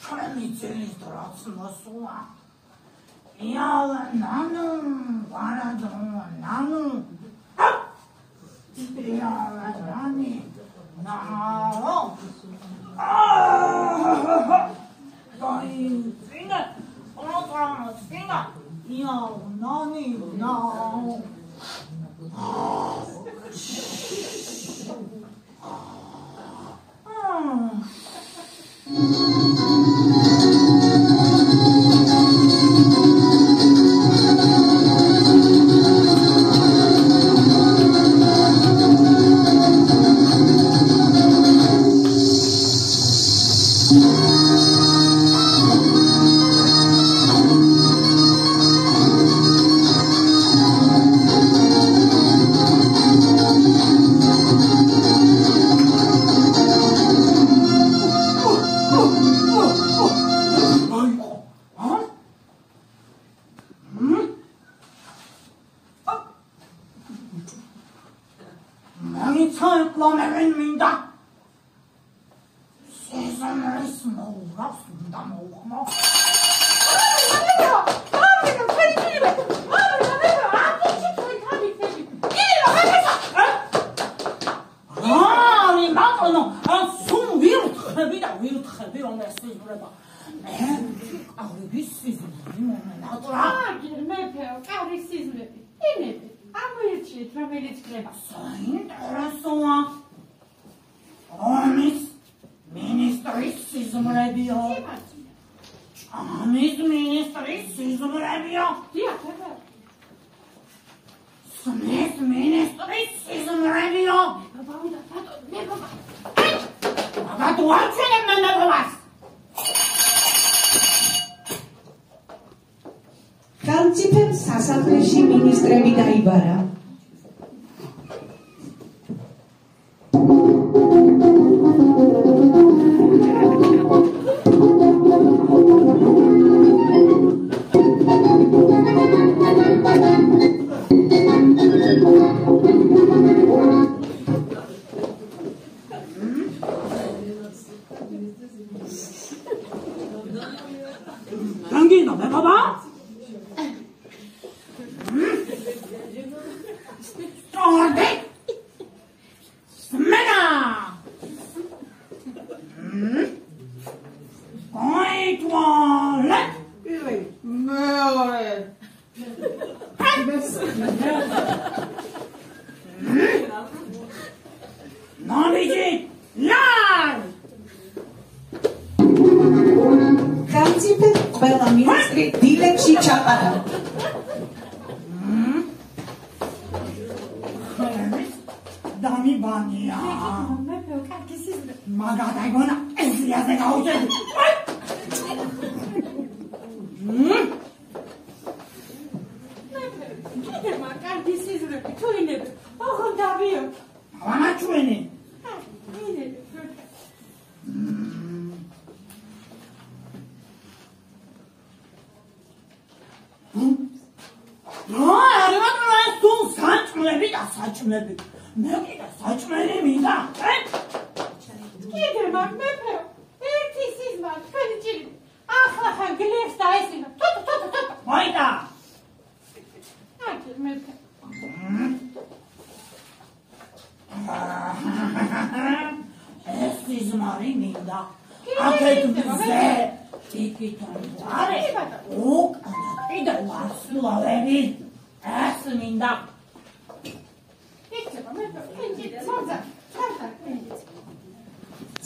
ჩვენი ძილის დროც მოსულა. იალა ნანუ, ვარადო ნანუ. იალა ნანი, ნაო. Dai, vinga, vinga. Iau, nani, nao. ხელმწიფემ სასახლეში მინისტრები დაიბარა.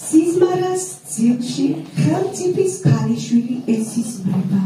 სიზმარას ძილში ხელმწიფის ქალიშვილი ესიზმრება.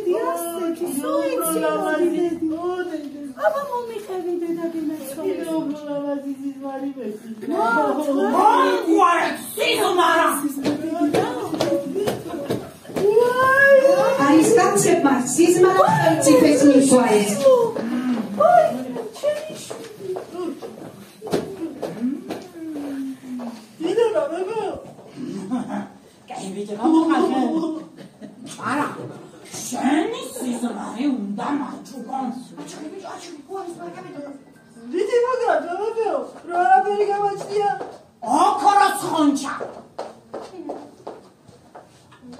დედი ასეთი სუიციდური აბა მომიხები დედაგენაცვალეს არის კაცებმა სიზმარა ხელმწიფეს მისვაეს არა შენი სიზმარი უნდა მაჩუგონ დიდი მოგრაჯო ბებო რა არაფერი გამაჩნია ოქროს ხონჩა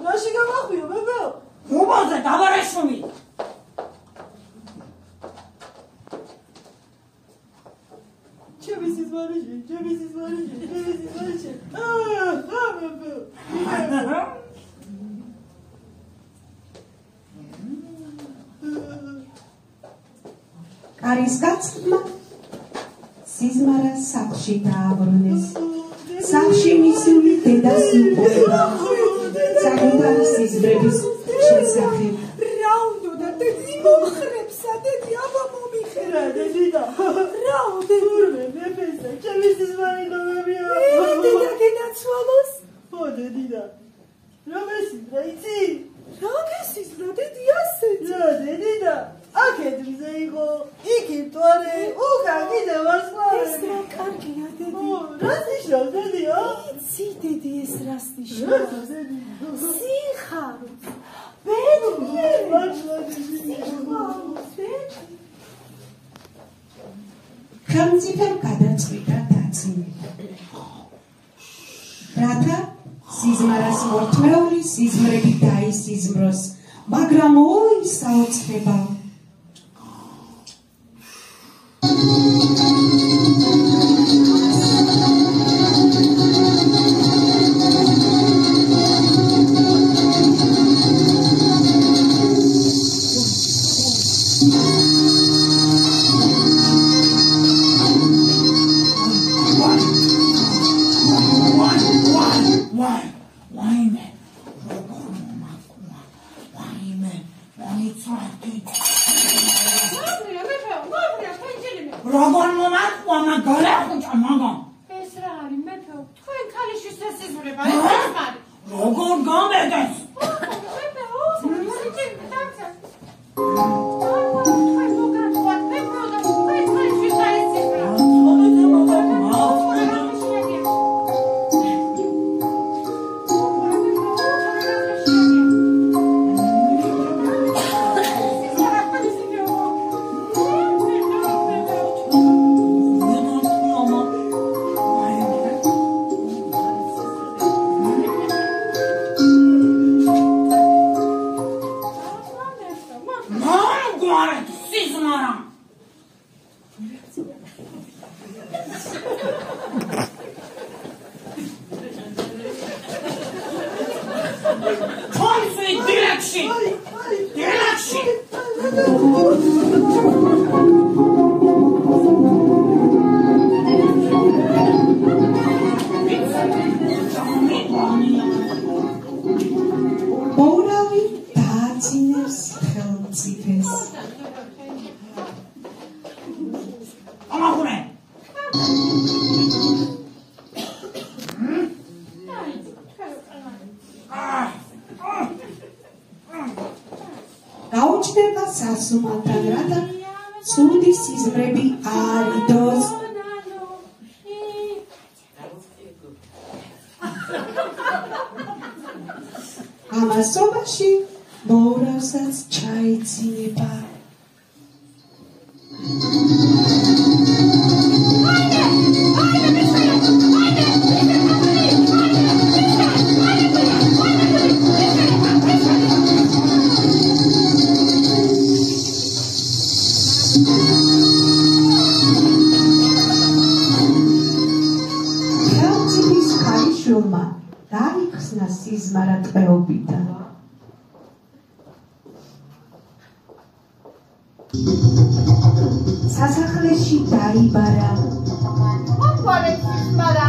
რაში გამახვიო ბებო უბოზე დავარეშუმი ჩემი სიზმარი ბებო არის კაცებმა სიზმარა სახლში დააბრუნეს სახლში მისული დედას უყვება საკუთარი სიზმრების შესახებ რა უნდა დედი მომხრებსა დედი აბა მომიხერა დედა რა უნდა ურმე მეფესა ჩემი სიზმარი გომებია დედაგენაცვალოს ო დედა რა მესიზრა იცი რა გესიზრა დედი ასეთი რა დედა აქეთ მზე იყო იქი მტვარე უკან კიდე ვარსკვლავები ეს რა კარგია დედი რას ნიშნავს დედიო იცი დედი ეს რას ნიშნავს სიხარულს ხელმწიფემ გადაწყვიტა დაწინება რათა სიზმარას მორთმეული სიზმრები დაისიზმროს მაგრამ ой საოცრება როგორ მომაყვა მაგალე ხუჭა მაგამ ეს რა არის მეფეო თქვენ ქალიშვილს ეს სიზმრება ეს არის როგორ გამედეს მეფეო სიჭი დაცა თქვენ მოგრაცხოთ მეფეო და თქვენ ქალიშვილს ეს სიზმრება გაუჩნდება სასუმალთან რათა ცუდი სიზმრები არიდოს ამასობაში მოურავსაც ჩაიძინება დაიხსნა სიზმარა ტყვეობიდან. სასახლეში დაიბარა. მოგვარეთ სიზმარა.